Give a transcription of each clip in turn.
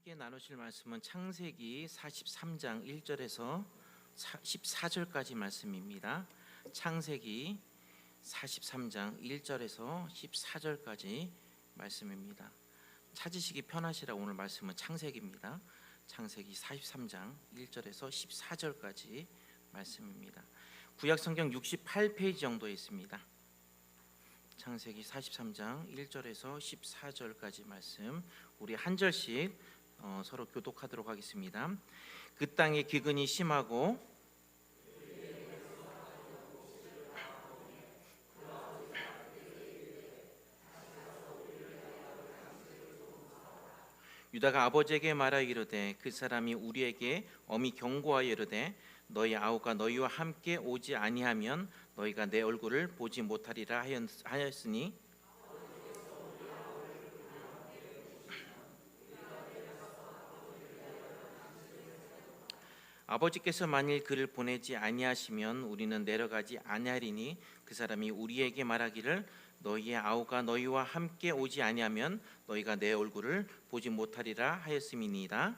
함께 나누실 말씀은 창세기 43장 1절에서 14절까지 말씀입니다. 창세기 43장 1절에서 14절까지 말씀입니다. 찾으시기 편하시라 오늘 말씀은 창세기입니다. 창세기 43장 1절에서 14절까지 말씀입니다. 구약성경 68페이지 정도에 있습니다. 창세기 43장 1절에서 14절까지 말씀 우리 한 절씩 서로 교독하도록 하겠습니다. 그 땅에 기근이 심하고 유다가 아버지에게 말하여 이르되 그 사람이 우리에게 엄히 경고하여 이르되 너희 아우가 너희와 함께 오지 아니하면 너희가 내 얼굴을 보지 못하리라 하였으니 아버지께서 만일 그를 보내지 아니하시면 우리는 내려가지 아니하리니 그 사람이 우리에게 말하기를 너희의 아우가 너희와 함께 오지 아니하면 너희가 내 얼굴을 보지 못하리라 하였음이니이다.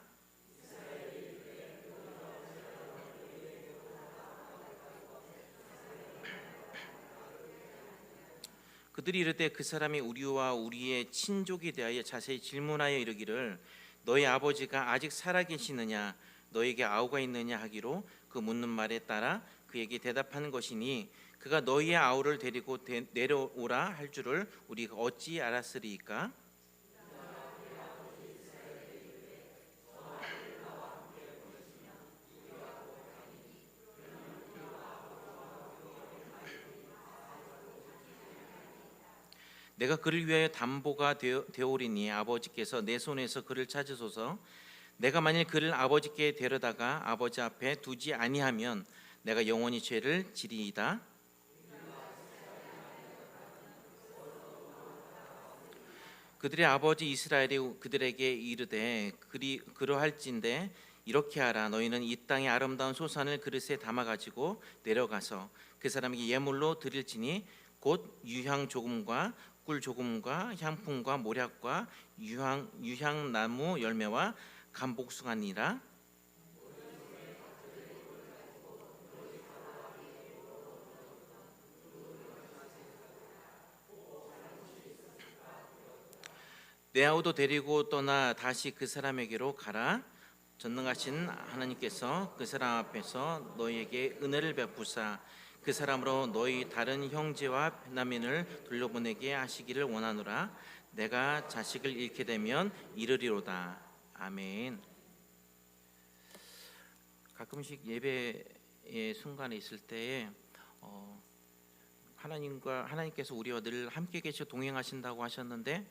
그들이 이르되 그 사람이 우리와 우리의 친족에 대하여 자세히 질문하여 이르기를 너희 아버지가 아직 살아계시느냐 너희에게 아우가 있느냐 하기로 그 묻는 말에 따라 그에게 대답하는 것이니 그가 너희의 아우를 데리고 내려오라 할 줄을 우리가 어찌 알았으리이까? 내가 그를 위하여 담보가 되오리니 아버지께서 내 손에서 그를 찾으소서. 내가 만일 그를 아버지께 데려다가 아버지 앞에 두지 아니하면 내가 영원히 죄를 지리이다. 그들의 아버지 이스라엘이 그들에게 이르되 그러할진대 이렇게 하라. 너희는 이 땅의 아름다운 소산을 그릇에 담아 가지고 내려가서 그 사람에게 예물로 드릴지니 곧 유향 조금과 꿀 조금과 향품과 모략과 유향나무 열매와 감복숭아니라. 내 아우도 데리고 떠나 다시 그 사람에게로 가라. 전능하신 하나님께서 그 사람 앞에서 너희에게 은혜를 베푸사 그 사람으로 너희 다른 형제와 남인을 돌려보내게 하시기를 원하노라. 내가 자식을 잃게 되면 이르리로다. 아멘. 가끔씩 예배의 순간에 있을 때에 하나님께서 우리와 늘 함께 계셔 동행하신다고 하셨는데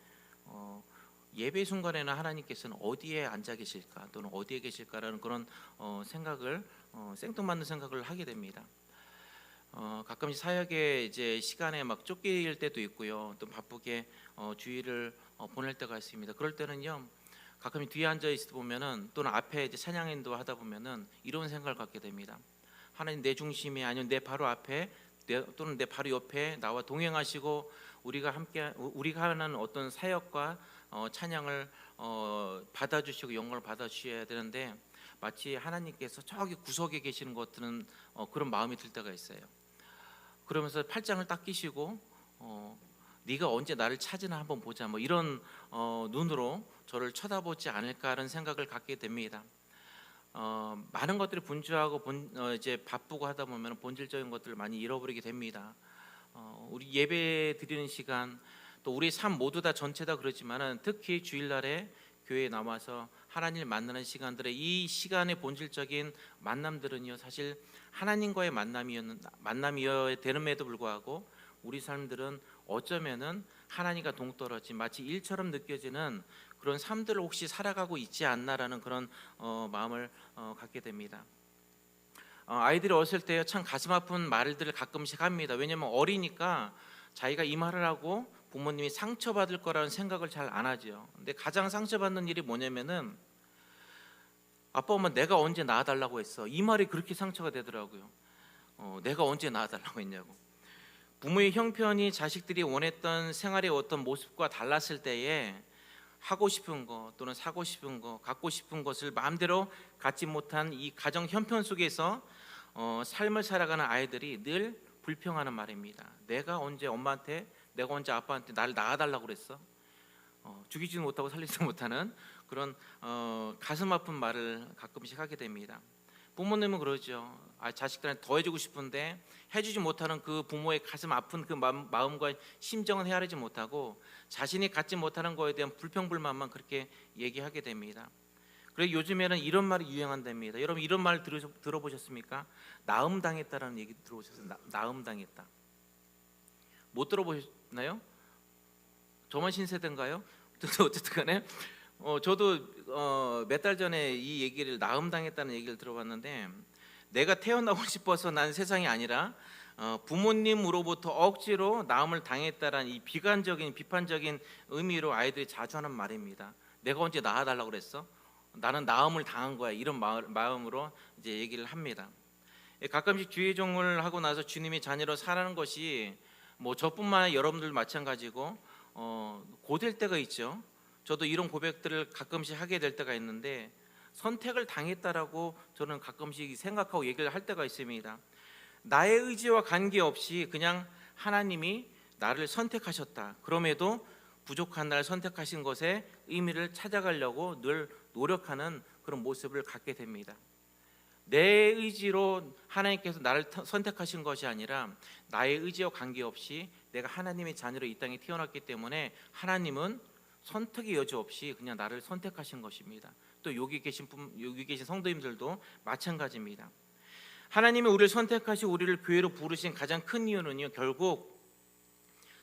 예배 순간에는 하나님께서는 어디에 앉아 계실까 또는 어디에 계실까라는 그런 생각을 생뚱맞는 생각을 하게 됩니다. 가끔씩 사역의 이제 시간에 막 쫓길 때도 있고요. 또 바쁘게 주일을 보낼 때가 있습니다. 그럴 때는요, 가끔 뒤에 앉아 있다 보면은 또는 앞에 이제 찬양인도 하다 보면은 이런 생각을 갖게 됩니다. 하나님 내 중심이 아니면 내 바로 앞에 또는 내 바로 옆에 나와 동행하시고 우리가 하는 어떤 사역과 찬양을 받아주시고 영광을 받아주셔야 되는데 마치 하나님께서 저기 구석에 계시는 것 같은 그런 마음이 들 때가 있어요. 그러면서 팔짱을 딱 끼시고 네가 언제 나를 찾으나 한번 보자 뭐 이런 눈으로 저를 쳐다보지 않을까라는 생각을 갖게 됩니다. 많은 것들이 분주하고 이제 바쁘고 하다 보면 본질적인 것들을 많이 잃어버리게 됩니다. 우리 예배 드리는 시간 또 우리 삶 모두 다 전체 다 그렇지만은 특히 주일날에 교회에 나와서 하나님을 만나는 시간들의 이 시간의 본질적인 만남들은요 사실 하나님과의 만남이어야 되는에도 불구하고 우리 삶들은 어쩌면은 하나님과 동떨어진 마치 일처럼 느껴지는 그런 삶들을 혹시 살아가고 있지 않나라는 그런 마음을 갖게 됩니다. 아이들이 어렸을 때 참 가슴 아픈 말들을 가끔씩 합니다. 왜냐하면 어리니까 자기가 이 말을 하고 부모님이 상처받을 거라는 생각을 잘 안 하죠. 근데 가장 상처받는 일이 뭐냐면은 아빠 엄마 내가 언제 낳아달라고 했어 이 말이 그렇게 상처가 되더라고요. 내가 언제 낳아달라고 했냐고. 부모의 형편이 자식들이 원했던 생활의 어떤 모습과 달랐을 때에 하고 싶은 거 또는 사고 싶은 거, 갖고 싶은 것을 마음대로 갖지 못한 이 가정 형편 속에서 삶을 살아가는 아이들이 늘 불평하는 말입니다. 내가 언제 아빠한테 나를 낳아달라고 그랬어? 죽이지도 못하고 살리지도 못하는 그런 가슴 아픈 말을 가끔씩 하게 됩니다. 부모님은 그러죠. 자식들한테 더 해주고 싶은데 해주지 못하는 그 부모의 가슴 아픈 그 마음과 심정은 헤아리지 못하고 자신이 갖지 못하는 거에 대한 불평불만만 그렇게 얘기하게 됩니다. 그리고 요즘에는 이런 말이 유행한답니다. 여러분 이런 말 들어보셨습니까? 나음 당했다라는 얘기 들어보셨어요? 나음 당했다. 못 들어보셨나요? 저만 신세대인가요? 어쨌든 간에 저도 몇 달 전에 이 얘기를 나음 당했다는 얘기를 들어봤는데, 내가 태어나고 싶어서 난 세상이 아니라 부모님으로부터 억지로 나음을 당했다라는 이 비판적인 의미로 아이들이 자주 하는 말입니다. 내가 언제 낳아달라고 그랬어? 나는 나음을 당한 거야. 이런 마음으로 이제 얘기를 합니다. 가끔씩 주의종을 하고 나서 주님의 자녀로 살아가는 것이 뭐 저뿐만 아니라 여러분들 마찬가지고 고될 때가 있죠. 저도 이런 고백들을 가끔씩 하게 될 때가 있는데, 선택을 당했다라고 저는 가끔씩 생각하고 얘기를 할 때가 있습니다. 나의 의지와 관계없이 그냥 하나님이 나를 선택하셨다. 그럼에도 부족한 나를 선택하신 것에 의미를 찾아가려고 늘 노력하는 그런 모습을 갖게 됩니다. 내 의지로 하나님께서 나를 선택하신 것이 아니라 나의 의지와 관계없이 내가 하나님의 자녀로 이 땅에 태어났기 때문에 하나님은 선택의 여지 없이 그냥 나를 선택하신 것입니다. 또 여기 계신 성도님들도 마찬가지입니다. 하나님이 우리를 선택하시고 우리를 교회로 부르신 가장 큰 이유는요, 결국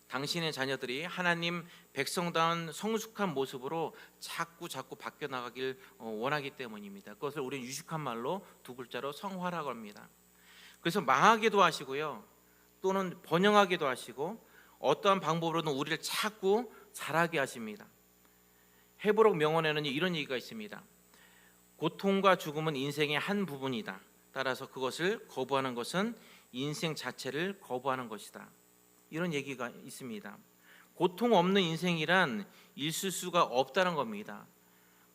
당신의 자녀들이 하나님 백성다운 성숙한 모습으로 자꾸 바뀌어 나가길 원하기 때문입니다. 그것을 우리는 유식한 말로 두 글자로 성화라고 합니다. 그래서 망하게도 하시고요, 또는 번영하게도 하시고 어떠한 방법으로든 우리를 자꾸 자라게 하십니다. 헤브록 명언에는 이런 얘기가 있습니다. 고통과 죽음은 인생의 한 부분이다. 따라서 그것을 거부하는 것은 인생 자체를 거부하는 것이다. 이런 얘기가 있습니다. 고통 없는 인생이란 있을 수가 없다는 겁니다.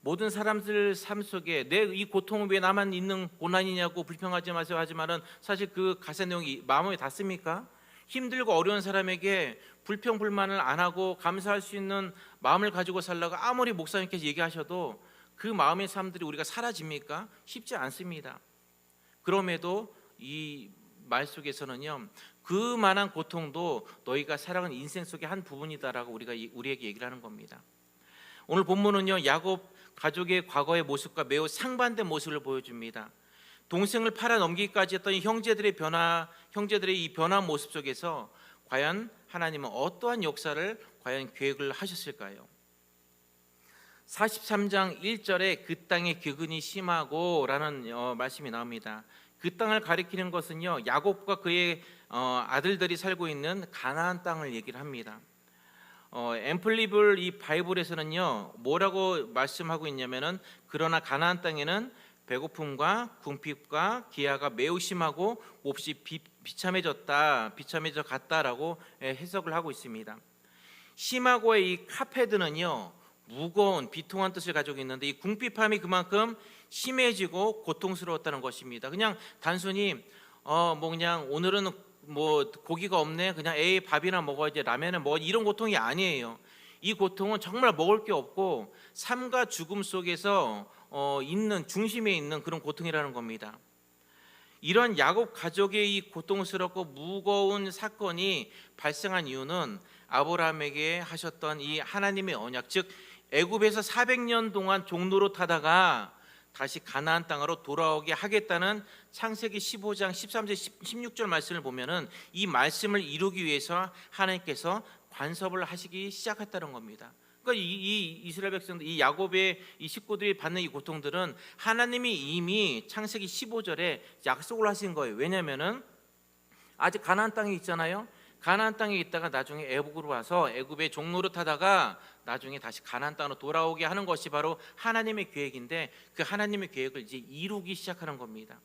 모든 사람들 삶 속에 내 이 고통은 왜 나만 있는 고난이냐고 불평하지 마세요 하지만은 사실 그 가사 내용이 마음에 닿습니까? 힘들고 어려운 사람에게 불평 불만을 안 하고 감사할 수 있는 마음을 가지고 살라고 아무리 목사님께서 얘기하셔도 그 마음의 사람들이 우리가 사라집니까? 쉽지 않습니다. 그럼에도 이 말 속에서는요, 그만한 고통도 너희가 살아가는 인생 속의 한 부분이다라고 우리에게 얘기를 하는 겁니다. 오늘 본문은요, 야곱 가족의 과거의 모습과 매우 상반된 모습을 보여줍니다. 동생을 팔아 넘기기까지 했던 형제들의 이 변화한 모습 속에서 과연 하나님은 어떠한 역사를 과연 계획을 하셨을까요? 43장 1절에 그 땅의 궤근이 심하고 라는 말씀이 나옵니다. 그 땅을 가리키는 것은요, 야곱과 그의 아들들이 살고 있는 가나안 땅을 얘기를 합니다. 앰플리블 이 바이블에서는요, 뭐라고 말씀하고 있냐면은, 그러나 가나안 땅에는 배고픔과 궁핍과 기아가 매우 심하고 몹시 비참해져 갔다라고 해석을 하고 있습니다. 심하고의 이 카페드는요, 무거운 비통한 뜻을 가지고 있는데, 이 궁핍함이 그만큼 심해지고 고통스러웠다는 것입니다. 그냥 단순히 그냥 오늘은 고기가 없네, 그냥 밥이나 먹어야지, 라면은 이런 고통이 아니에요. 이 고통은 정말 먹을 게 없고 삶과 죽음 속에서 있는 중심에 있는 그런 고통이라는 겁니다. 이런 야곱 가족의 이 고통스럽고 무거운 사건이 발생한 이유는 아브라함에게 하셨던 이 하나님의 언약, 즉 애굽에서 400년 동안 종로로 타다가 다시 가나안 땅으로 돌아오게 하겠다는 창세기 15장 13절 16절 말씀을 보면은 이 말씀을 이루기 위해서 하나님께서 관섭을 하시기 시작했다는 겁니다. 그러니까 이 이스라엘 백성들, 이 야곱의 이 식구들이 받는 이 고통들은 하나님이 이미 창세기 15절에 약속을 하신 거예요. 왜냐하면은 아직 가나안 땅에 있잖아요. 가나안 땅에 있다가 나중에 애굽으로 와서 애굽의 종로를 타다가 나중에 다시 가나안 땅으로 돌아오게 하는 것이 바로 하나님의 계획인데, 그 하나님의 계획을 이제 이루기 시작하는 겁니다.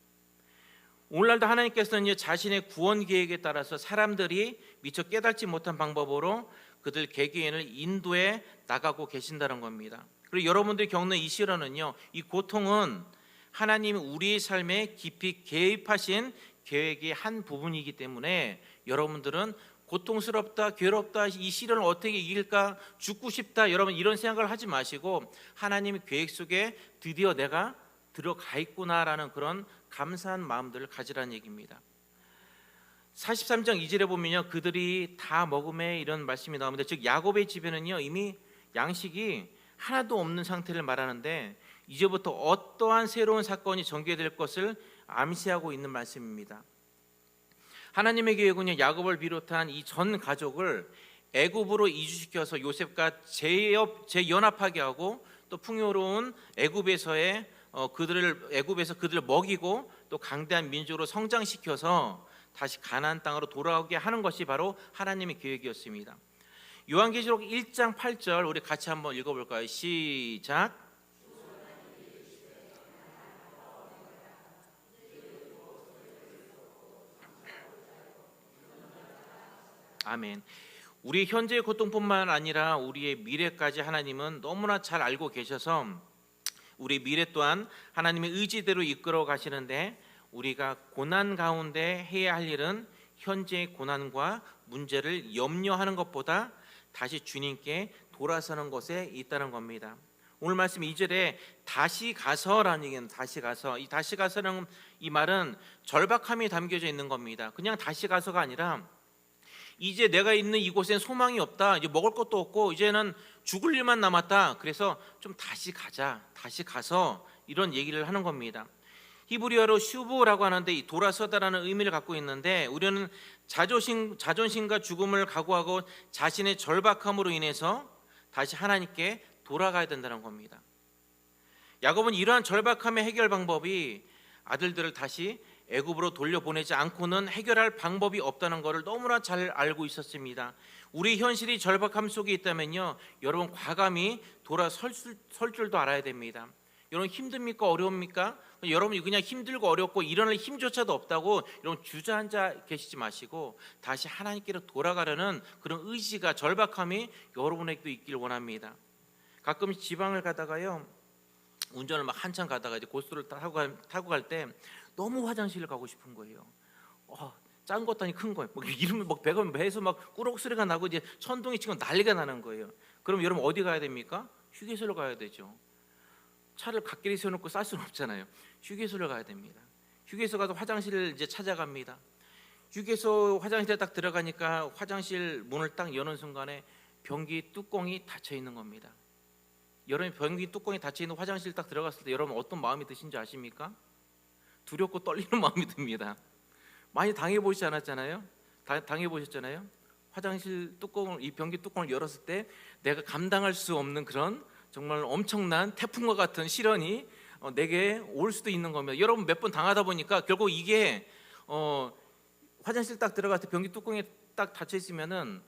오늘날도 하나님께서는 자신의 구원 계획에 따라서 사람들이 미처 깨닫지 못한 방법으로 그들 개개인을 인도해 나가고 계신다는 겁니다. 그리고 여러분들이 겪는 이 시련은요, 이 고통은 하나님이 우리의 삶에 깊이 개입하신 계획의 한 부분이기 때문에 여러분들은 고통스럽다, 괴롭다, 이 시련을 어떻게 이길까, 죽고 싶다, 여러분 이런 생각을 하지 마시고 하나님의 계획 속에 드디어 내가 들어가 있구나라는 그런 감사한 마음들을 가지라는 얘기입니다. 43장 2절에 보면요, 그들이 다 먹음에 이런 말씀이 나오는데, 즉 야곱의 집에는요 이미 양식이 하나도 없는 상태를 말하는데 이제부터 어떠한 새로운 사건이 전개될 것을 암시하고 있는 말씀입니다. 하나님의 계획은요, 야곱을 비롯한 이 전 가족을 애굽으로 이주시켜서 요셉과 재연합하게 하고 또 풍요로운 애굽에서 그들을 먹이고 또 강대한 민족으로 성장시켜서 다시 가나안 땅으로 돌아오게 하는 것이 바로 하나님의 계획이었습니다. 요한계시록 1장 8절 우리 같이 한번 읽어볼까요? 시작. 아멘. 우리 현재의 고통뿐만 아니라 우리의 미래까지 하나님은 너무나 잘 알고 계셔서 우리 미래 또한 하나님의 의지대로 이끌어 가시는데, 우리가 고난 가운데 해야 할 일은 현재의 고난과 문제를 염려하는 것보다 다시 주님께 돌아서는 것에 있다는 겁니다. 오늘 말씀 2절에 다시 가서라는 얘기는, 다시 가서, 이 다시 가서라는 이 말은 절박함이 담겨져 있는 겁니다. 그냥 다시 가서가 아니라 이제 내가 있는 이곳엔 소망이 없다, 이제 먹을 것도 없고 이제는 죽을 일만 남았다, 그래서 좀 다시 가자, 다시 가서, 이런 얘기를 하는 겁니다. 히브리어로 슈브라고 하는데 이 돌아서다라는 의미를 갖고 있는데, 우리는 자존심과 죽음을 각오하고 자신의 절박함으로 인해서 다시 하나님께 돌아가야 된다는 겁니다. 야곱은 이러한 절박함의 해결 방법이 아들들을 다시 애굽으로 돌려보내지 않고는 해결할 방법이 없다는 것을 너무나 잘 알고 있었습니다. 우리 현실이 절박함 속에 있다면요, 여러분 과감히 돌아설 줄도 알아야 됩니다. 여러분 힘듭니까? 어려웁니까? 여러분이 그냥 힘들고 어렵고 일어날 힘조차도 없다고 여러분 주저앉아 계시지 마시고 다시 하나님께로 돌아가려는 그런 의지가, 절박함이 여러분에게도 있길 원합니다. 가끔 지방을 가다가요, 운전을 막 한참 가다가 이제 고속도로를 타고 갈 때 너무 화장실을 가고 싶은 거예요. 작은 것도 아니 큰 거예요. 이러면 막 배에서 막 꾸럭 소리가 나고 이제 천둥이 치고 난리가 나는 거예요. 그럼 여러분 어디 가야 됩니까? 휴게소를 가야 되죠. 차를 갓길에 세워놓고 쌀 수는 없잖아요. 휴게소를 가야 됩니다. 휴게소 가서 화장실을 이제 찾아갑니다. 휴게소 화장실에 딱 들어가니까 화장실 문을 딱 여는 순간에 변기 뚜껑이 닫혀 있는 겁니다. 여러분 변기 뚜껑이 닫혀 있는 화장실 딱 들어갔을 때 여러분 어떤 마음이 드신지 아십니까? 두렵고 떨리는 마음이 듭니다. 많이 당해보시지 않았잖아요? 당해보셨잖아요? 화장실 뚜껑을, 이 변기 뚜껑을 열었을 때 내가 감당할 수 없는 그런 정말 엄청난 태풍과 같은 시련이 내게 올 수도 있는 겁니다. 여러분 몇 번 당하다 보니까 결국 이게 화장실 딱 들어갈 때 변기 뚜껑이 딱 닫혀 있으면은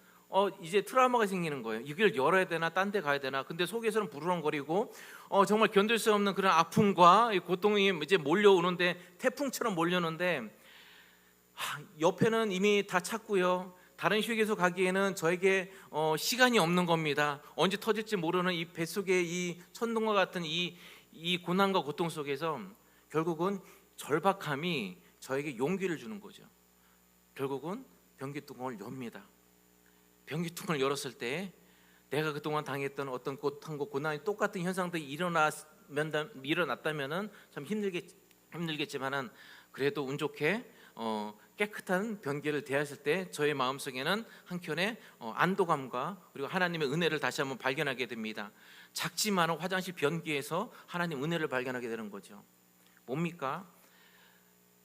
이제 트라우마가 생기는 거예요. 이걸 열어야 되나, 딴 데 가야 되나. 근데 속에서는 부르렁거리고 정말 견딜 수 없는 그런 아픔과 고통이 이제 몰려오는데, 태풍처럼 몰려오는데, 옆에는 이미 다 찼고요. 다른 휴게소 가기에는 저에게 시간이 없는 겁니다. 언제 터질지 모르는 이 뱃속의 이 천둥과 같은 이 고난과 고통 속에서 결국은 절박함이 저에게 용기를 주는 거죠. 결국은 변기 뚜껑을 엽니다. 변기 뚜껑을 열었을 때 내가 그동안 당했던 어떤 고통과 고난이 똑같은 현상들이 일어났다면은 참 힘들겠지만은 그래도 운 좋게 깨끗한 변기를 대했을 때 저의 마음속에는 한켠에 안도감과 그리고 하나님의 은혜를 다시 한번 발견하게 됩니다. 작지만 화장실 변기에서 하나님 은혜를 발견하게 되는 거죠. 뭡니까?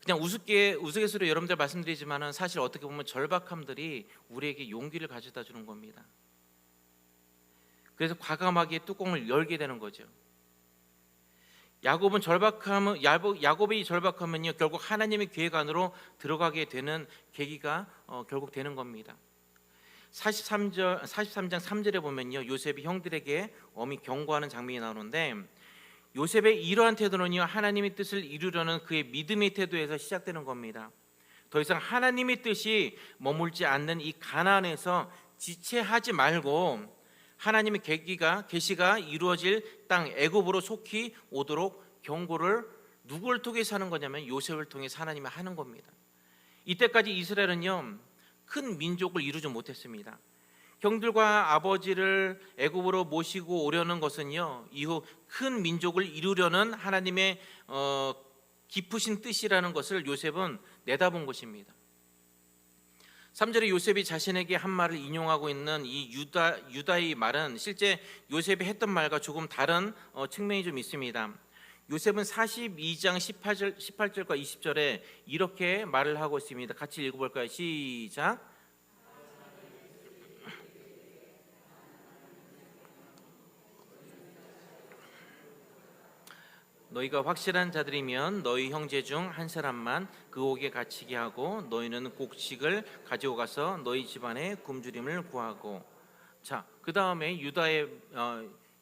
그냥 우스갯소리로 여러분들 말씀드리지만은 사실 어떻게 보면 절박함들이 우리에게 용기를 가져다 주는 겁니다. 그래서 과감하게 뚜껑을 열게 되는 거죠. 야곱의 절박함은요 결국 하나님의 계획 안으로 들어가게 되는 계기가 결국 되는 겁니다. 43장 3절에 보면요, 요셉이 형들에게 엄히 경고하는 장면이 나오는데, 요셉의 이러한 태도는요 하나님의 뜻을 이루려는 그의 믿음의 태도에서 시작되는 겁니다. 더 이상 하나님의 뜻이 머물지 않는 이 가나안에서 지체하지 말고 하나님의 계시가 이루어질 땅 애굽으로 속히 오도록 경고를 누구를 통해서 하는 거냐면 요셉을 통해서 하나님이 하는 겁니다. 이때까지 이스라엘은요 큰 민족을 이루지 못했습니다. 형들과 아버지를 애굽으로 모시고 오려는 것은요 이후 큰 민족을 이루려는 하나님의 깊으신 뜻이라는 것을 요셉은 내다본 것입니다. 3절에 요셉이 자신에게 한 말을 인용하고 있는 이 유다의 말은 실제 요셉이 했던 말과 조금 다른 측면이 좀 있습니다. 요셉은 42장 18절과 20절에 이렇게 말을 하고 있습니다. 같이 읽어볼까요? 시작. 너희가 확실한 자들이면 너희 형제 중 한 사람만 그 옥에 갇히게 하고 너희는 곡식을 가지고 가서 너희 집안에 굶주림을 구하고. 자, 그 다음에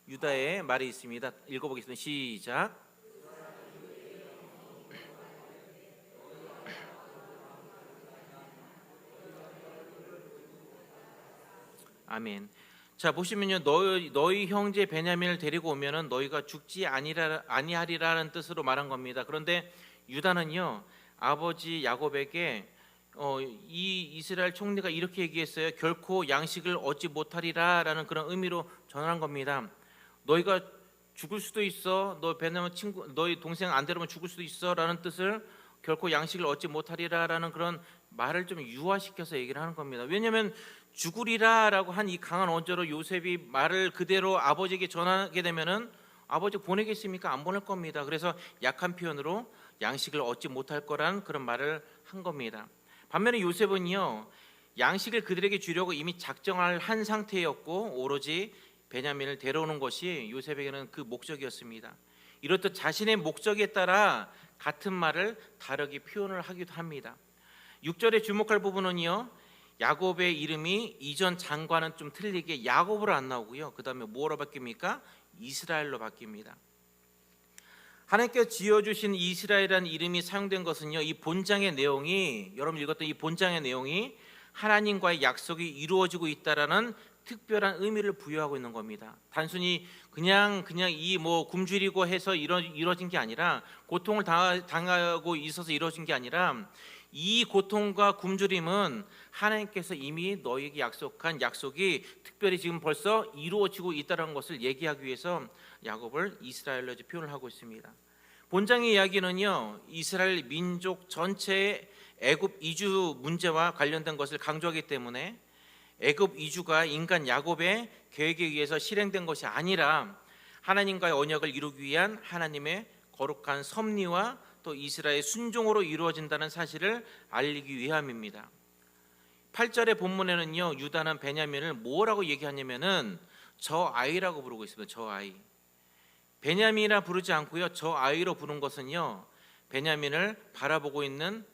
유다의 말이 있습니다. 읽어보겠습니다. 시작. 아멘. 자, 보시면요 너희 형제 베냐민을 데리고 오면은 너희가 죽지 아니하리라는 뜻으로 말한 겁니다. 그런데 유다는요 아버지 야곱에게 이 이스라엘 총리가 이렇게 얘기했어요. 결코 양식을 얻지 못하리라라는 그런 의미로 전한 겁니다. 너희가 죽을 수도 있어. 너 베냐민 친구 너희 동생 안 데려오면 죽을 수도 있어라는 뜻을 결코 양식을 얻지 못하리라라는 그런 말을 좀 유화시켜서 얘기를 하는 겁니다. 왜냐하면 죽으리라라고 한 이 강한 언저로 요셉이 말을 그대로 아버지에게 전하게 되면은 아버지 보내겠습니까? 안 보낼 겁니다. 그래서 약한 표현으로 양식을 얻지 못할 거란 그런 말을 한 겁니다. 반면에 요셉은요 양식을 그들에게 주려고 이미 작정을 한 상태였고 오로지 베냐민을 데려오는 것이 요셉에게는 그 목적이었습니다. 이렇듯 자신의 목적에 따라 같은 말을 다르게 표현을 하기도 합니다. 6절에 주목할 부분은요 야곱의 이름이 이전 장과는 좀 틀리게 야곱으로 안 나오고요 그 다음에 뭐로 바뀝니까? 이스라엘로 바뀝니다. 하나님께서 지어주신 이스라엘이라는 이름이 사용된 것은요 이 본장의 내용이 여러분 읽었던 이 본장의 내용이 하나님과의 약속이 이루어지고 있다라는 특별한 의미를 부여하고 있는 겁니다. 단순히 그냥 이 뭐 굶주리고 해서 이루어진 게 아니라 고통을 당하고 있어서 이루어진 게 아니라 이 고통과 굶주림은 하나님께서 이미 너희에게 약속한 약속이 특별히 지금 벌써 이루어지고 있다는 것을 얘기하기 위해서 야곱을 이스라엘로 표현을 하고 있습니다. 본장의 이야기는요 이스라엘 민족 전체의 애굽 이주 문제와 관련된 것을 강조하기 때문에 애굽 이주가 인간 야곱의 계획에 의해서 실행된 것이 아니라 하나님과의 언약을 이루기 위한 하나님의 거룩한 섭리와 또 이스라엘의 순종으로 이루어진다는 사실을 알리기 위함입니다. 8절의 본문에는요 유다는 베냐민을 뭐라고 얘기하냐면은 저 아이라고 부르고 있습니다. 저 아이. 베냐민이라 부르지 않고요 저 아이로 부른 것은요 베냐민을 바라보고 있는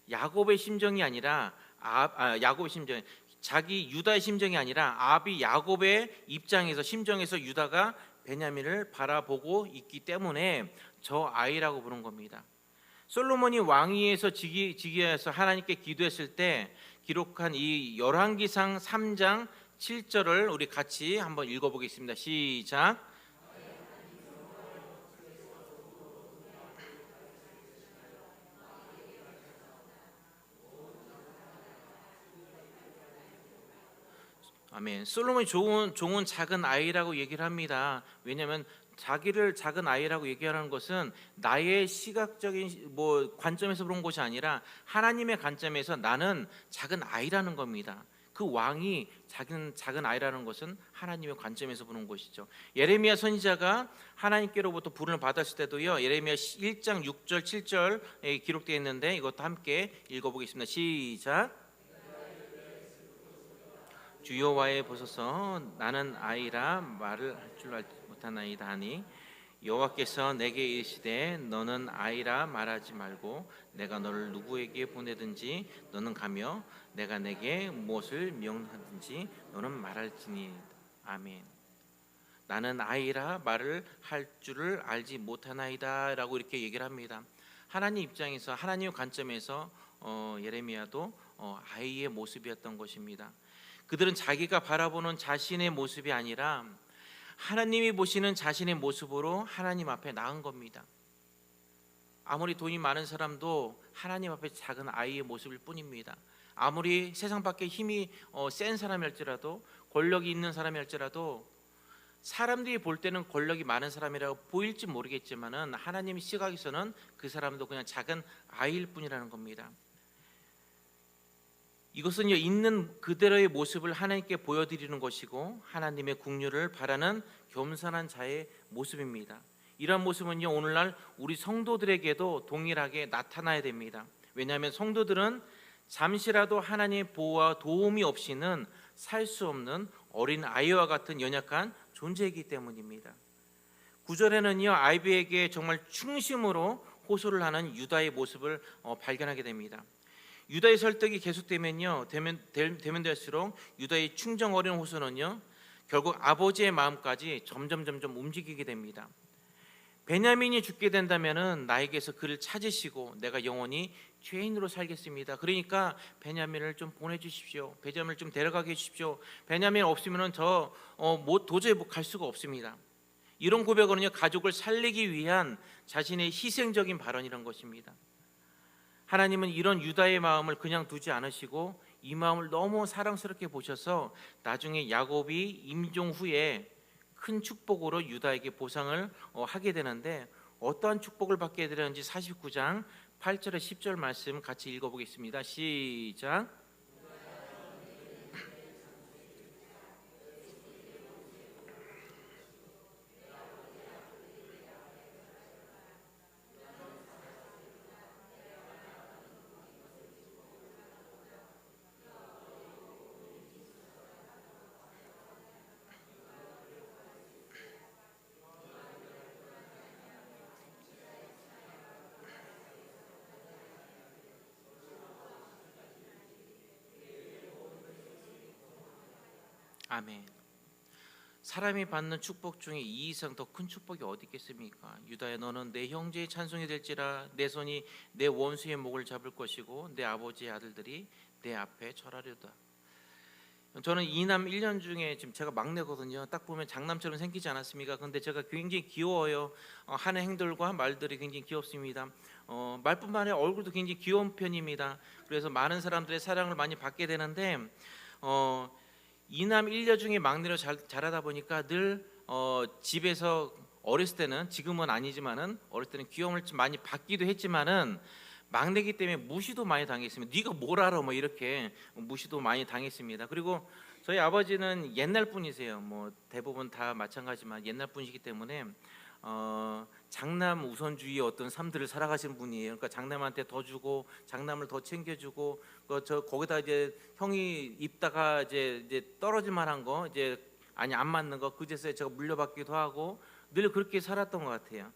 야곱의 심정이 아니라 야곱의 심정, 자기 유다의 심정이 아니라 아비 야곱의 입장에서 심정에서 유다가 베냐민을 바라보고 있기 때문에 저 아이라고 부른 겁니다. 솔로몬이 왕위에서 즉위해서 하나님께 기도했을 때 기록한 이 열왕기상 3장 7절을 우리 같이 한번 읽어보겠습니다. 시작. 아멘. 솔로몬이 종은 작은 아이라고 얘기를 합니다. 왜냐하면 자기를 작은 아이라고 얘기하는 것은 나의 시각적인 관점에서 그런 것이 아니라 하나님의 관점에서 나는 작은 아이라는 겁니다. 그 왕이 작은 아이라는 것은 하나님의 관점에서 보는 것이죠. 예레미야 선지자가 하나님께로부터 부름을 받았을 때도요 예레미야 1장 6절 7절에 기록되어 있는데 이것도 함께 읽어보겠습니다. 시작. 주 여호와의 보소서 나는 아이라 말을 할 줄 알지 못하나이다 하니 여호와께서 내게 이르시되 너는 아이라 말하지 말고 내가 너를 누구에게 보내든지 너는 가며 내가 내게 무엇을 명하든지 너는 말할지니. 아멘. 나는 아이라 말을 할 줄을 알지 못하나이다 라고 이렇게 얘기를 합니다. 하나님 입장에서 하나님의 관점에서 예레미야도 아이의 모습이었던 것입니다. 그들은 자기가 바라보는 자신의 모습이 아니라 하나님이 보시는 자신의 모습으로 하나님 앞에 나은 겁니다. 아무리 돈이 많은 사람도 하나님 앞에 작은 아이의 모습일 뿐입니다. 아무리 세상 밖에 힘이 센 사람일지라도, 권력이 있는 사람일지라도, 사람들이 볼 때는 권력이 많은 사람이라고 보일지 모르겠지만은 하나님 시각에서는 그 사람도 그냥 작은 아이일 뿐이라는 겁니다. 이것은요, 있는 그대로의 모습을 하나님께 보여드리는 것이고 하나님의 긍휼을 바라는 겸손한 자의 모습입니다. 이러한 모습은요, 오늘날 우리 성도들에게도 동일하게 나타나야 됩니다. 왜냐하면 성도들은 잠시라도 하나님의 보호와 도움이 없이는 살 수 없는 어린 아이와 같은 연약한 존재이기 때문입니다. 9절에는요, 아이비에게 정말 충심으로 호소를 하는 유다의 모습을 발견하게 됩니다. 유다의 설득이 계속되면요, 되면 될수록 유다의 충정 어린 호소는요, 결국 아버지의 마음까지 점점 움직이게 됩니다. 베냐민이 죽게 된다면은 나에게서 그를 찾으시고 내가 영원히 죄인으로 살겠습니다. 그러니까 베냐민을 좀 보내주십시오. 베냐민을 좀 데려가게 해주십시오. 베냐민 없으면은 도저히 갈 수가 없습니다. 이런 고백은요, 가족을 살리기 위한 자신의 희생적인 발언이란 것입니다. 하나님은 이런 유다의 마음을 그냥 두지 않으시고 이 마음을 너무 사랑스럽게 보셔서 나중에 야곱이 임종 후에 큰 축복으로 유다에게 보상을 하게 되는데, 어떠한 축복을 받게 되는지 49장 8절에 10절 말씀 같이 읽어보겠습니다. 시작. 아멘. 사람이 받는 축복 중에 이 이상 더 큰 축복이 어디 있겠습니까? 유다야, 너는 내 형제의 찬송이 될지라 내 손이 내 원수의 목을 잡을 것이고 내 아버지의 아들들이 내 앞에 절하려다. 저는 이남 1년 중에 지금 제가 막내거든요. 딱 보면 장남처럼 생기지 않았습니까? 근데 제가 굉장히 귀여워요. 하는 행동과 말들이 굉장히 귀엽습니다. 말뿐만 아니라 얼굴도 굉장히 귀여운 편입니다. 그래서 많은 사람들의 사랑을 많이 받게 되는데, 이남 1녀 중에 막내로 자라다 보니까 늘 집에서 어렸을 때는, 지금은 아니지만은 어렸을 때는 귀여움을 좀 많이 받기도 했지만은 막내기 때문에 무시도 많이 당했습니다. 네가 뭘 알아? 뭐 이렇게 무시도 많이 당했습니다. 그리고 저희 아버지는 옛날 분이세요. 뭐 대부분 다 마찬가지지만 옛날 분이시기 때문에 장남 우선주의의 어떤 삶들을 살아가시는 분이에요. 그러니까 장남한테 더 주고 장남을 더 챙겨주고, 거기다 이제 형이 입다가 이제 떨어질 만한 거, 이제 아니 안 맞는 거 그제서야 제가 물려받기도 하고 늘 그렇게 살았던 것 같아요.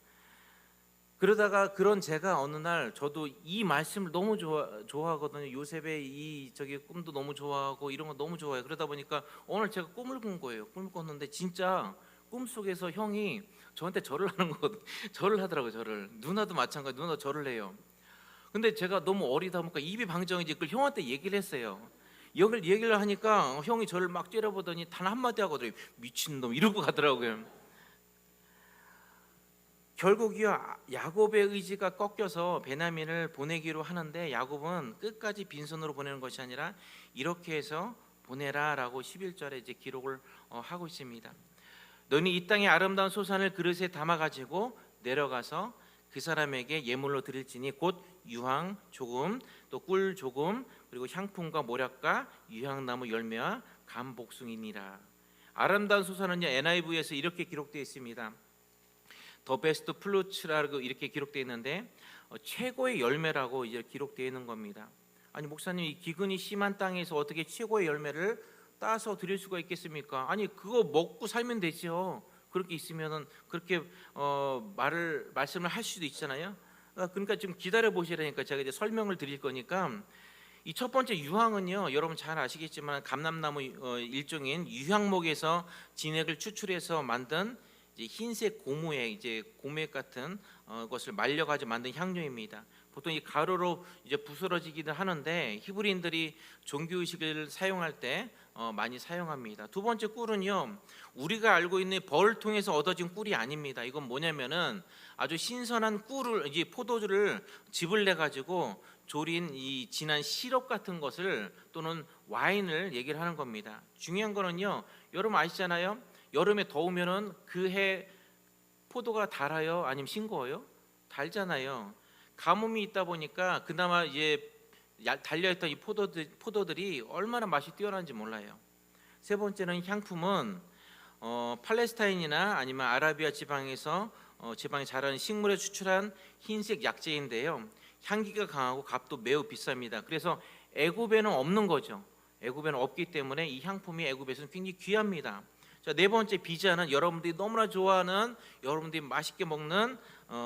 그러다가 그런 제가 어느 날, 저도 이 말씀을 너무 좋아하거든요. 요셉의 이 꿈도 너무 좋아하고 이런 거 너무 좋아해요. 그러다 보니까 오늘 제가 꿈을 꾼 거예요. 꿈을 꿨는데 진짜 꿈속에서 형이 저한테 절을 하는 거거든요. 절을 하더라고요. 절을. 누나도 마찬가지. 누나 절을 해요. 근데 제가 너무 어리다 보니까 입이 방정이지 그걸 형한테 얘기를 했어요. 여기를 얘기를 하니까 형이 저를 막 째려보더니 단 한마디 하거든요. 미친놈 이러고 가더라고요. 결국이요, 야곱의 의지가 꺾여서 베냐민을 보내기로 하는데 야곱은 끝까지 빈손으로 보내는 것이 아니라 이렇게 해서 보내라라고 11절에 이제 기록을 하고 있습니다. 너니 이 땅의 아름다운 소산을 그릇에 담아 가지고 내려가서 그 사람에게 예물로 드릴지니 곧 유황 조금, 또 꿀 조금, 그리고 향품과 모략과 유향나무 열매와 감복숭이니라. 아름다운 소산은요, NIV에서 이렇게 기록되어 있습니다. 더 베스트 플루츠라고 이렇게 기록되어 있는데 최고의 열매라고 이제 기록되어 있는 겁니다. 아니 목사님, 이 기근이 심한 땅에서 어떻게 최고의 열매를 따서 드릴 수가 있겠습니까? 아니 그거 먹고 살면 되죠. 그렇게 있으면은 그렇게 말씀을 할 수도 있잖아요. 그러니까 좀 기다려 보시라니까 제가 이제 설명을 드릴 거니까, 이 첫 번째 유황은요, 여러분 잘 아시겠지만 감람나무 일종인 유향목에서 진액을 추출해서 만든 이제 흰색 고무에 이제 고무액 같은 것을 말려가지고 만든 향료입니다. 보통 이 가루로 이제 부스러지기도 하는데 히브리인들이 종교 의식을 사용할 때 많이 사용합니다. 두 번째 꿀은요, 우리가 알고 있는 벌을 통해서 얻어진 꿀이 아닙니다. 이건 뭐냐면은 아주 신선한 꿀을 이제 포도주를 즙을 내 가지고 조린 이 진한 시럽 같은 것을 또는 와인을 얘기를 하는 겁니다. 중요한 거는요, 여러분 아시잖아요. 여름에 더우면은 그 해 포도가 달아요, 아니면 싱거워요? 달잖아요. 가뭄이 있다 보니까 그나마 이제 달려있던 이 포도들이 얼마나 맛이 뛰어난지 몰라요. 세 번째는 향품은 팔레스타인이나 아니면 아라비아 지방에서 지방에 자라는 식물에 추출한 흰색 약재인데요. 향기가 강하고 값도 매우 비쌉니다. 그래서 애굽에는 없는 거죠. 애굽에는 없기 때문에 이 향품이 애굽에서는 굉장히 귀합니다. 자, 네 번째 비자는 여러분들이 너무나 좋아하는, 여러분들이 맛있게 먹는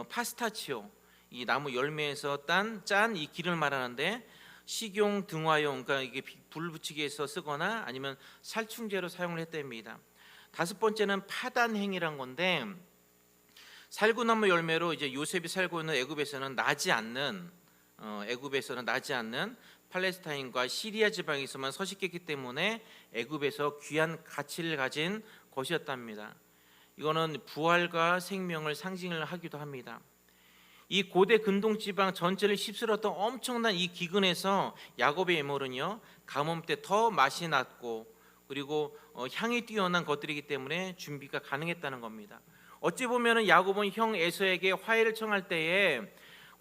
파스타치오. 이 나무 열매에서 짠 이 기름을 말하는데 식용 등화용, 그러니까 이게 불 붙이기 위해서 쓰거나 아니면 살충제로 사용을 했답니다. 다섯 번째는 파단행이란 건데 살구나무 열매로 이제 요셉이 살고 있는 애굽에서는 나지 않는 팔레스타인과 시리아 지방에서만 서식했기 때문에 애굽에서 귀한 가치를 가진 것이었답니다. 이거는 부활과 생명을 상징을 하기도 합니다. 이 고대 근동 지방 전체를 휩쓸었던 엄청난 이 기근에서 야곱의 예물은요, 가뭄 때 더 맛이 났고 그리고 향이 뛰어난 것들이기 때문에 준비가 가능했다는 겁니다. 어찌 보면은 야곱은 형 에서에게 화해를 청할 때에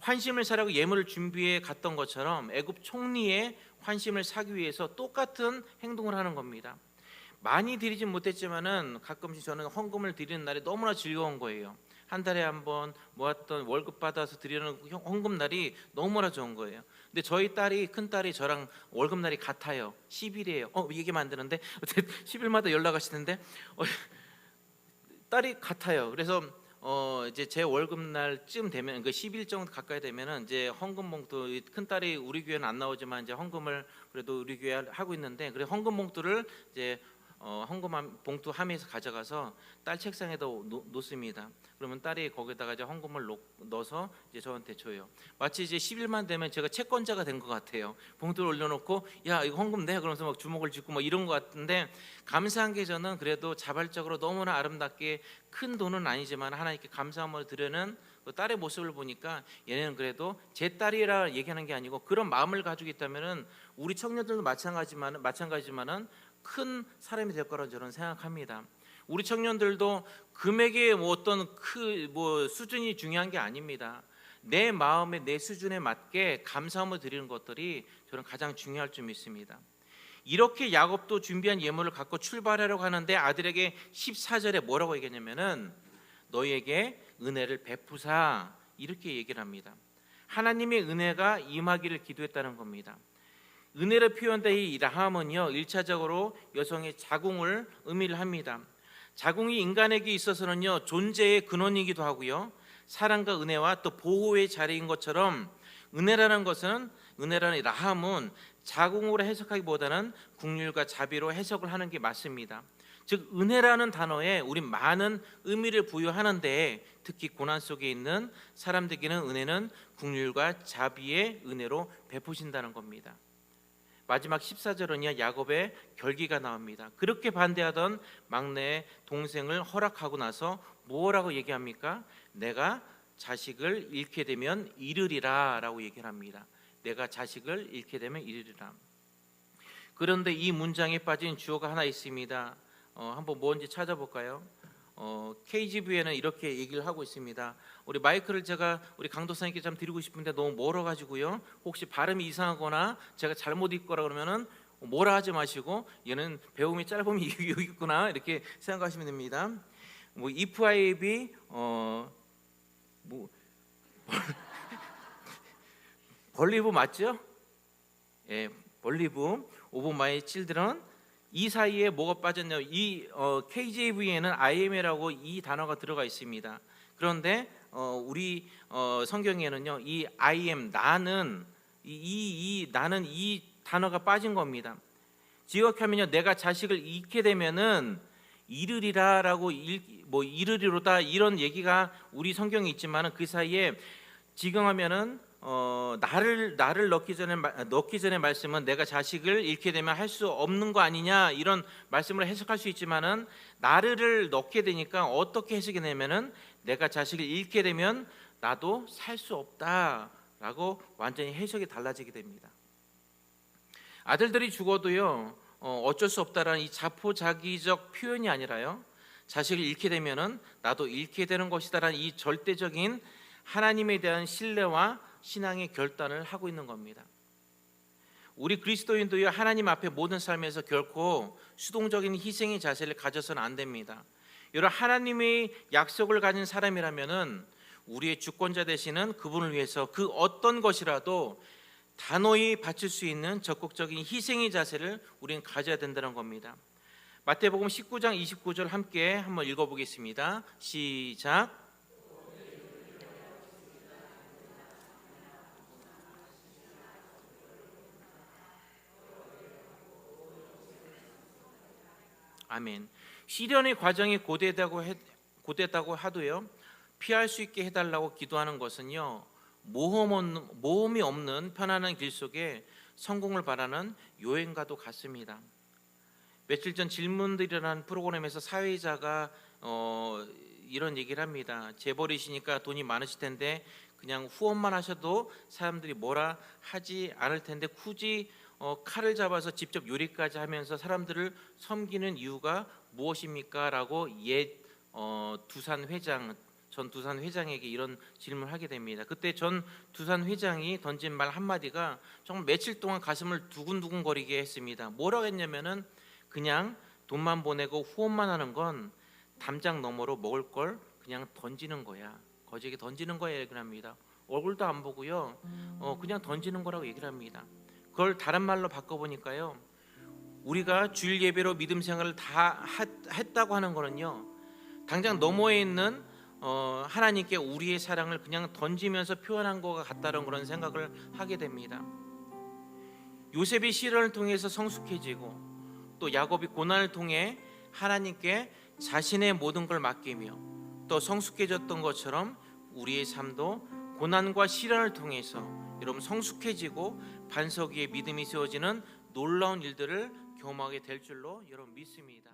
환심을 사려고 예물을 준비해 갔던 것처럼 애굽 총리의 환심을 사기 위해서 똑같은 행동을 하는 겁니다. 많이 드리진 못했지만은 가끔씩 저는 헌금을 드리는 날이 너무나 즐거운 거예요. 한 달에 한 번 모았던 월급 받아서 드리는 헌금 날이 너무나 좋은 거예요. 근데 저희 큰 딸이 저랑 월급 날이 같아요. 10일이에요. 얘기하면 안 되는데 10일마다 연락하시는데 딸이 같아요. 그래서 이제 제 월급 날쯤 되면 그 10일 정도 가까이 되면은 이제 헌금 봉투, 큰 딸이 우리 교회는 안 나오지만 이제 헌금을 그래도 우리 교회 하고 있는데, 그래 헌금 봉투를 이제 헌금 봉투 함에서 가져가서 딸 책상에다 놓습니다. 그러면 딸이 거기다가 이제 헌금을 넣어서 이제 저한테 줘요. 마치 이제 10일만 되면 제가 채권자가 된 것 같아요. 봉투를 올려놓고 야 이거 헌금 내 그러면서 막 주먹을 쥐고 막 이런 것 같은데, 감사한 게 저는 그래도 자발적으로 너무나 아름답게 큰 돈은 아니지만 하나님께 감사함을 드리는 그 딸의 모습을 보니까 얘네는 그래도 제 딸이라 얘기하는 게 아니고 그런 마음을 가지고 있다면은 우리 청년들도 마찬가지지만은 큰 사람이 될 거라고 저는 생각합니다. 우리 청년들도 금액의 어떤 수준이 중요한 게 아닙니다. 내 마음의 내 수준에 맞게 감사함을 드리는 것들이 저는 가장 중요할 줄 믿습니다. 이렇게 야곱도 준비한 예물을 갖고 출발하려고 하는데 아들에게 14절에 뭐라고 얘기했냐면은 너희에게 은혜를 베푸사, 이렇게 얘기를 합니다. 하나님의 은혜가 임하기를 기도했다는 겁니다. 은혜를 표현된 이 라함은요, 1차적으로 여성의 자궁을 의미를 합니다. 자궁이 인간에게 있어서는요, 존재의 근원이기도 하고요, 사랑과 은혜와 또 보호의 자리인 것처럼 은혜라는 라함은 자궁으로 해석하기보다는 긍휼과 자비로 해석을 하는 게 맞습니다. 즉 은혜라는 단어에 우리 많은 의미를 부여하는데, 특히 고난 속에 있는 사람들에게는 은혜는 긍휼과 자비의 은혜로 베푸신다는 겁니다. 마지막 14절은요, 야곱의 결기가 나옵니다. 그렇게 반대하던 막내 동생을 허락하고 나서 뭐라고 얘기합니까? 내가 자식을 잃게 되면 이르리라 라고 얘기를 합니다. 내가 자식을 잃게 되면 이르리라. 그런데 이 문장에 빠진 주어가 하나 있습니다. 한번 뭔지 찾아볼까요? KGV에는 이렇게 얘기를 하고 있습니다. 우리 마이크를 제가 우리 강도사님께 좀 드리고 싶은데 너무 멀어가지고요, 혹시 발음이 이상하거나 제가 잘못 읽거나 그러면은 뭐라 하지 마시고 얘는 배움이 짧으면 여기 있구나 이렇게 생각하시면 됩니다. if I be 벌리브 맞죠? 예, 벌리브 오브 마이 칠드런. 이 사이에 뭐가 빠졌냐면 이 KJV에는 IM이라고 이 단어가 들어가 있습니다. 그런데 우리 성경에는요, 이 IM 나는 나는 이 단어가 빠진 겁니다. 지역하면요, 내가 자식을 잃게 되면은 이르리라라고 뭐 이르리로다 이런 얘기가 우리 성경에 있지만은 그 사이에 지금 하면은 나를 넣기 전에 말씀은 내가 자식을 잃게 되면 할 수 없는 거 아니냐 이런 말씀을 해석할 수 있지만은 나를 넣게 되니까 어떻게 해석이 되면은 내가 자식을 잃게 되면 나도 살 수 없다라고 완전히 해석이 달라지게 됩니다. 아들들이 죽어도요 어쩔 수 없다라는 이 자포자기적 표현이 아니라요 자식을 잃게 되면은 나도 잃게 되는 것이다라는 이 절대적인 하나님에 대한 신뢰와 신앙의 결단을 하고 있는 겁니다. 우리 그리스도인도요 하나님 앞에 모든 삶에서 결코 수동적인 희생의 자세를 가져서는 안 됩니다. 여러분 하나님의 약속을 가진 사람이라면은 우리의 주권자 되시는 그분을 위해서 그 어떤 것이라도 단호히 바칠 수 있는 적극적인 희생의 자세를 우리는 가져야 된다는 겁니다. 마태복음 19장 29절 함께 한번 읽어보겠습니다. 시작. 아멘. 시련의 과정이 고되다고 하도요 피할 수 있게 해달라고 기도하는 것은요 모험이 없는 편안한 길 속에 성공을 바라는 여행과도 같습니다. 며칠 전 질문들이라는 프로그램에서 사회자가 이런 얘기를 합니다. 재벌이시니까 돈이 많으실 텐데 그냥 후원만 하셔도 사람들이 뭐라 하지 않을 텐데 굳이 칼을 잡아서 직접 요리까지 하면서 사람들을 섬기는 이유가 무엇입니까? 라고 전 두산 회장에게 이런 질문을 하게 됩니다. 그때 전 두산 회장이 던진 말 한마디가 정말 며칠 동안 가슴을 두근두근 거리게 했습니다. 뭐라고 했냐면은 그냥 돈만 보내고 후원만 하는 건 담장 너머로 먹을 걸 그냥 던지는 거야. 거지에게 던지는 거야 얘기를 합니다. 얼굴도 안 보고요. 그냥 던지는 거라고 얘기를 합니다. 그걸 다른 말로 바꿔보니까요. 우리가 주일 예배로 믿음 생활을 다 했다고 하는 거는요. 당장 너머에 있는 하나님께 우리의 사랑을 그냥 던지면서 표현한 것 같다는 그런 생각을 하게 됩니다. 요셉이 시련을 통해서 성숙해지고 또 야곱이 고난을 통해 하나님께 자신의 모든 걸 맡기며 또 성숙해졌던 것처럼 우리의 삶도 고난과 시련을 통해서 여러분 성숙해지고 반석 위에 믿음이 세워지는 놀라운 일들을 경험하게 될 줄로 여러분 믿습니다.